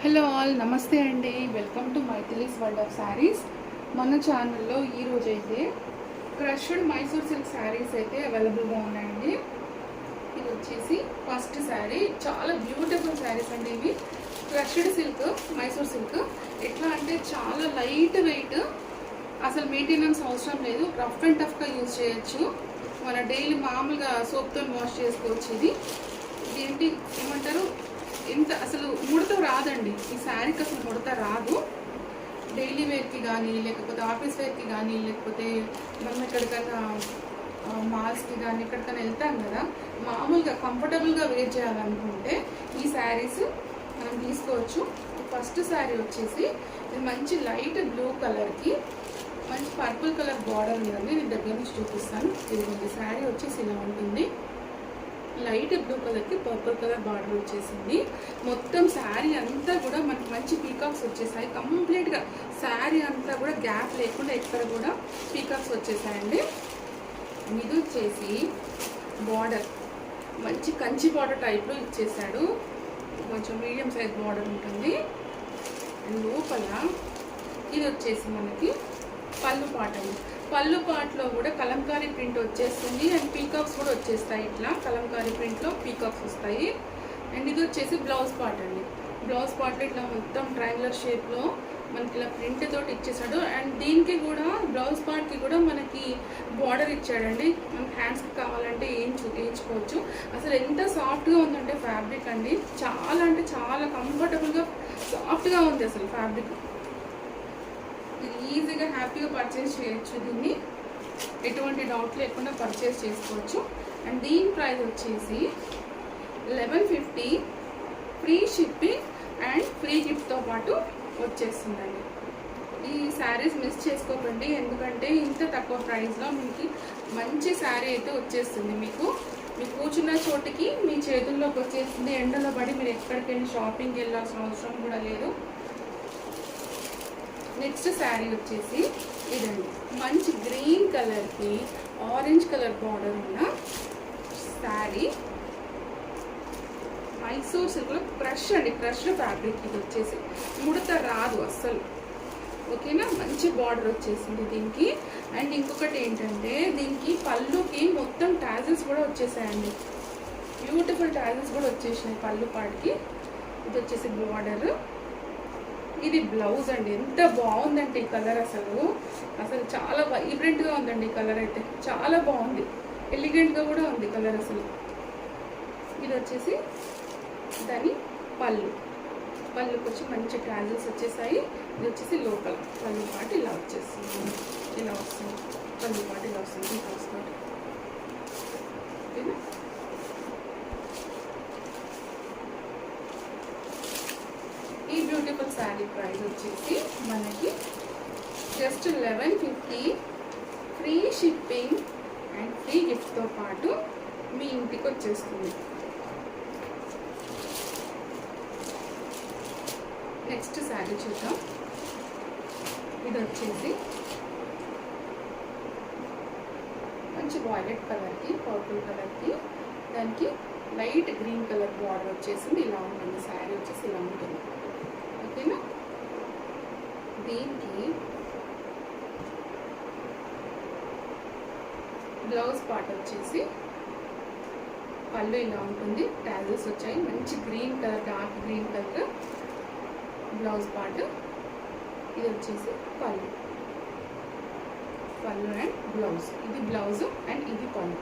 Hello all, నమస్తే అండి. Welcome to Mythili's world of saris. మన ఛానల్లో ఈరోజు అయితే క్రష్డ్ మైసూర్ సిల్క్ శారీస్ అయితే అవైలబుల్గా ఉన్నాయండి. ఇది వచ్చేసి ఫస్ట్ శారీ. చాలా బ్యూటిఫుల్ శారీస్ అండి ఇవి. Crushed silk, Mysore silk. ఎట్లా అంటే చాలా లైట్ వెయిట్, అసలు మెయింటెనెన్స్ అవసరం లేదు. రఫ్ అండ్ టఫ్గా యూజ్ చేయొచ్చు. మన డైలీ మామూలుగా సోప్తో వాష్ చేసుకోవచ్చు. ఇది ఏంటి ఏమంటారు, ఇంత అసలు ముడత రాదండి ఈ శారీకి. అసలు ముడత రాదు. డైలీ వేర్కి కానీ, లేకపోతే ఆఫీస్ వేర్కి కానీ, లేకపోతే మనం ఎక్కడికైనా మాల్స్కి కానీ ఎక్కడికైనా వెళ్తాం కదా, మామూలుగా కంఫర్టబుల్గా వేర్ చేయాలనుకుంటే ఈ శారీస్ మనం తీసుకోవచ్చు. ఫస్ట్ శారీ వచ్చేసి ఇది మంచి లైట్ బ్లూ కలర్కి మంచి పర్పుల్ కలర్ బార్డర్ ఉందండి. నేను దగ్గర నుంచి చూపిస్తాను. ఇది శారీ వచ్చేసి ఇలా ఉంటుంది. లైట్ బ్లూ కలర్కి పర్పుల్ కలర్ బార్డర్ వచ్చేసింది. మొత్తం శారీ అంతా కూడా మనకి మంచి పీకాక్స్ వచ్చేసాయి. కంప్లీట్గా శారీ అంతా కూడా గ్యాప్ లేకుండా ఎక్కడ కూడా పీకాక్స్ వచ్చేసాయండి. ఇది వచ్చేసి బార్డర్ మంచి కంచి బార్డర్ టైప్లో ఇచ్చేసాడు. కొంచెం మీడియం సైజ్ బార్డర్ ఉంటుంది. లోపల ఇది వచ్చేసి మనకి పళ్ళు పాట అండి. పళ్ళు పాటలో కూడా కలంకారీ ప్రింట్ వచ్చేస్తుంది అండ్ పీకాక్స్ కూడా వచ్చేస్తాయి. ఇట్లా కలంకారీ ప్రింట్లో పీకాక్స్ వస్తాయి. అండ్ ఇది వచ్చేసి బ్లౌజ్ పార్ట్ అండి. బ్లౌజ్ పార్ట్లో ఇట్లా మొత్తం ట్రయాంగులర్ షేప్లో మనకి ఇలా ప్రింట్ తోటి ఇచ్చేసాడు. అండ్ దీనికి కూడా బ్లౌజ్ పార్ట్కి కూడా మనకి బార్డర్ ఇచ్చాడండి. మనకి హ్యాండ్స్కి కావాలంటే వేయించుకోవచ్చు. అసలు ఎంత సాఫ్ట్గా ఉందంటే ఫ్యాబ్రిక్ అండి, చాలా అంటే చాలా కంఫర్టబుల్గా సాఫ్ట్గా ఉంది అసలు ఫ్యాబ్రిక్. ఈజీగా హ్యాపీగా పర్చేస్ చేయొచ్చు. దీన్ని ఎటువంటి డౌట్ లేకుండా పర్చేస్ చేసుకోవచ్చు. అండ్ దీని ప్రైస్ వచ్చేసి 1150, ఫ్రీ షిప్పింగ్ అండ్ ఫ్రీ గిఫ్ట్తో పాటు వచ్చేస్తుందండి. ఈ శారీస్ మిస్ చేసుకోకండి, ఎందుకంటే ఇంత తక్కువ ప్రైస్లో మీకు మంచి శారీ అయితే వచ్చేస్తుంది. మీకు కూర్చున్న చోటికి మీ చేతుల్లోకి వచ్చేస్తుంది. ఎండలో పడి మీరు ఎక్కడికైనా షాపింగ్కి వెళ్ళాల్సిన అవసరం కూడా లేదు. నెక్స్ట్ శారీ వచ్చేసి ఇదండి. మంచి గ్రీన్ కలర్కి ఆరెంజ్ కలర్ బార్డర్ ఉన్న శారీ. మైసూర్ సిల్క్లో క్రష్ అండి, క్రష్ ఫ్యాబ్రిక్. ఇది వచ్చేసి ముడత రాదు అస్సలు. ఓకేనా, మంచి బార్డర్ వచ్చేసింది దీనికి. అండ్ ఇంకొకటి ఏంటంటే దీనికి పళ్ళుకి మొత్తం టాజిల్స్ కూడా వచ్చేసాయండి. బ్యూటిఫుల్ టాజిల్స్ కూడా వచ్చేసినాయి పళ్ళు పాటికి. ఇది వచ్చేసి బార్డర్. ఇది బ్లౌజ్ అండి. ఎంత బాగుందంటే ఈ కలర్ అసలు చాలా వైబ్రెంట్గా ఉందండి. ఈ కలర్ అయితే చాలా బాగుంది, ఎలిగెంట్గా కూడా ఉంది కలర్ అసలు. ఇది వచ్చేసి దాని పళ్ళుకి వచ్చి మంచి ట్రాజల్స్ వచ్చేసాయి. ఇది వచ్చేసి లోపల పళ్ళు పాటు ఇలా వచ్చేస్తుంది. ఇలా వస్తుంది పళ్ళు పాటు, ఇలా వస్తుంది. ఇంకా వస్తుంది. ఓకేనా, ఈ బ్యూటిఫుల్ శారీ ప్రైస్ వచ్చేసి మనకి just 1150, free shipping and free గిఫ్ట్తో పాటు మీ ఇంటికి వచ్చేస్తుంది. నెక్స్ట్ శారీ చూద్దాం. ఇది వచ్చేసి మంచి వాయిలెట్ కలర్కి పర్పుల్ కలర్కి దానికి లైట్ గ్రీన్ కలర్ బార్డర్ వచ్చేసింది. ఇలా ఉంటుంది శారీ వచ్చేసి, ఇలా ఉంటుంది. ఓకేనా, దీనికి బ్లౌజ్ పార్ట్ వచ్చేసి పళ్ళు ఇలా ఉంటుంది. టాజల్స్ వచ్చాయి. మంచి green colour, dark green colour blouse part. ఇది వచ్చేసి పళ్ళు అండ్ బ్లౌజ్. ఇది బ్లౌజ్ అండ్ ఇది పళ్ళు.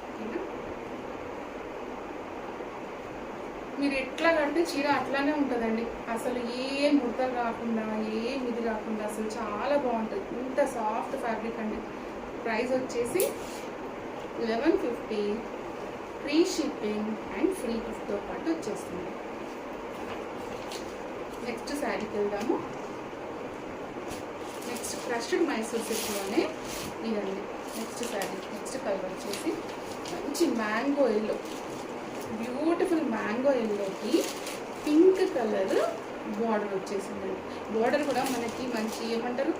ఓకేనా, మీరు ఎట్లా కంటే చీర అట్లానే ఉంటుందండి. అసలు ఏ ముడతలు రాకుండా, ఇది రాకుండా అసలు చాలా బాగుంటుంది. ఇంత సాఫ్ట్ ఫ్యాబ్రిక్ అండి. ప్రైస్ వచ్చేసి 1150, ఫ్రీ షిప్పింగ్ అండ్ ఫ్రీ గిఫ్ట్తో పాటు వచ్చేస్తుంది. నెక్స్ట్ శారీకి వెళ్దాము. నెక్స్ట్ క్రష్డ్ మైసూర్ సిల్క్లోనే ఇదండి నెక్స్ట్ శారీ. నెక్స్ట్ కలర్ వచ్చేసి మంచి మ్యాంగో ఎల్లో, బ్యూటిఫుల్ మ్యాంగో ఎల్లోకి పింక్ కలర్ బార్డర్ వచ్చేసిందండి. బార్డర్ కూడా మనకి మంచి ఏమంటారు,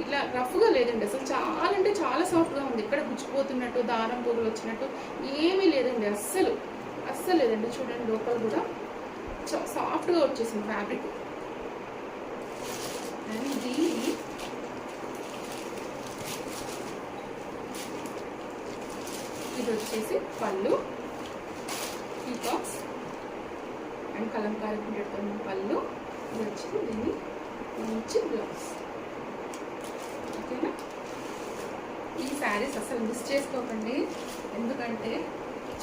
ఇలా రఫ్గా లేదండి. అసలు చాలా అంటే చాలా సాఫ్ట్గా ఉంది. ఇక్కడ గుచ్చిపోతున్నట్టు, దారం పురుగులు వచ్చినట్టు ఏమీ లేదండి. అస్సలు అస్సలు లేదండి. చూడండి లోపల కూడా సాఫ్ట్గా వచ్చేసింది ఫ్యాబ్రిక్. అండ్ ఇది వచ్చేసి పళ్ళు, పీకాక్స్ అండ్ కలంకారీ ప్రింటెడ్తో పళ్ళు. ఇది వచ్చేసి దీన్ని మంచి బ్లౌజ్. ఓకేనా? ఈ శారీస్ అసలు మిస్ చేసుకోకండి, ఎందుకంటే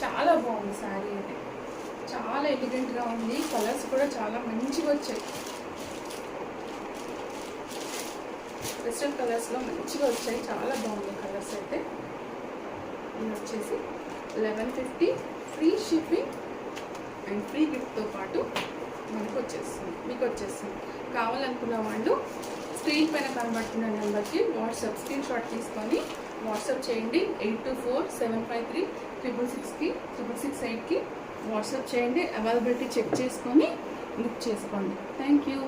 చాలా బాగుంది శారీ. అయితే చాలా ఎలిగెంట్గా ఉంది. కలర్స్ కూడా చాలా మంచిగా వచ్చాయి. క్రిస్టల్ కలర్స్లో మంచిగా వచ్చాయి. చాలా బాగుంది కలర్స్ అయితే. ఇది వచ్చేసి 1150 ఫ్రీ షిప్పింగ్ అండ్ ఫ్రీ గిఫ్ట్తో పాటు మీకు వచ్చేస్తుంది. కావాలనుకున్న వాళ్ళు స్క్రీన్ పైన కనబడుతున్న నెంబర్కి వాట్సాప్ స్క్రీన్ షాట్ తీసుకొని వాట్సాప్ చేయండి. 82475366కి 668కి వాట్సాప్ చేయండి. అవైలబిలిటీ చెక్ చేసుకొని బుక్ చేసుకోండి. Thank you.